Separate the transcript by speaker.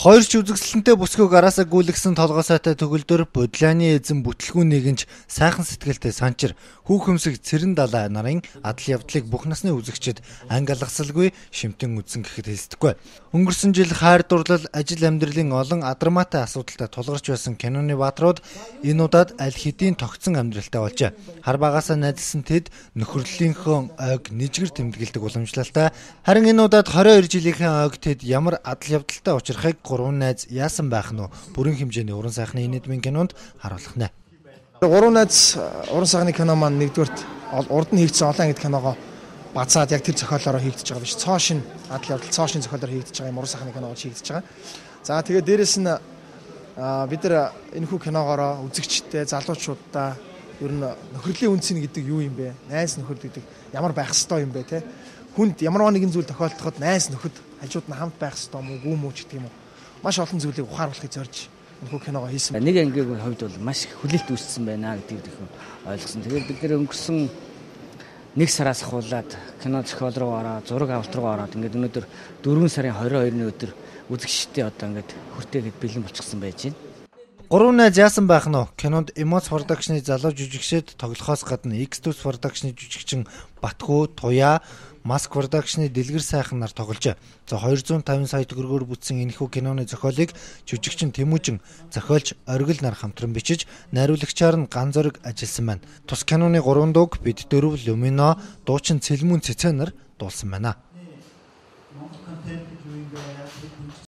Speaker 1: Хоёр ч үзэгсэлэнтэй бүсгүй гараасаа гүйлгсэн толгоосойтой төгөлдөр бодлооны эзэн бүтлгүүн нэгэнч сайхан сэтгэлтэй санчир хүүхэмсэг цэрэн далай нарын адал явдлыг бүх насны үзэгчид анги алгасалгүй шимтэн үзсэн гэхэд хэлсдэггүй. Өнгөрсөн жил хайр дурлал, ажил амьдралын олон адармаатай асуудалтай тулгарч байсан киноны бааtruуд энэ удаад аль хэдийн тогтсон амьдралтай болжээ. Хар багаасаа найдсан тэд нөхөрлөлийнхөө ойг нэжгэр тэмдэглэдэг уламжлалтай. Харин энэ удаад 22 жилийнхээ ойг тэд ямар адал явдалтай учрахыг гурван найз яасан байх нь бүрэн хэмжээний уран сайхны нийтмийн кинонд харуулах нэ.
Speaker 2: Гурван найз уран сайхны кино маань нэгдүгürt урд нь хийгдсэн олон ангид киногоо бацаад яг тэр зохиолоороо хийгдэж байгаа биш. Цоошин адал явдал цоошин зохиолоор хийгдэж байгаа юм уран сайхны киногоо хийгдэж байгаа. За тэгээд дээрэс нь бид нар энэхүү киногоороо үзэгчтэй залуучуудаа ер нь нөхөрлийн үнцэн гэдэг юу юм бэ? Найз нөхөр гэдэг ямар байх ёстой юм бэ те? Хүнд ямар нэгэн зүйл тохиолдоход найз нөхөд хажууд нь хамт байх ёстой юм уу, гүм үү гэдэг юм уу? Маш олон зүйлийг ухааруулахыг зорж энэхүү киногоо хийсэн.
Speaker 3: Нэг ангийн хувьд бол маш их хүлээлт үүссэн байна гэдгийг ойлгосон. Тэгээд бид нэр өнгөрсөн 1 сараас ахуулаад кино зохиол руу ороод, зураг авалт руу ороод ингээд өнөөдөр 4 сарын 22-ны өдөр үзэгчдээ одоо ингээд хүртээгээд бэлэн болчихсон байж байна.
Speaker 1: Гурван найз яасан байх нь кинонд Emoz Production-ы залуу жүжигчид тоглохоос гадна X2 Production-ы жүжигчин Батхүү, Туяа, Mask Production-ы Дэлгэр сайхан нар тогложээ. За 250 сая төгрөгөөр бүтсэн энэхүү киноны зохиолыг жүжигчин Тэмүүжин, зохиолч Оргил нар хамтран бичиж, найруулагчаар нь Ганзориг ажилласан байна. Тус киноны 3 дууг бид 4 Lumino, дуучин Цэлмүн Цэцэн нар дуулсан байна.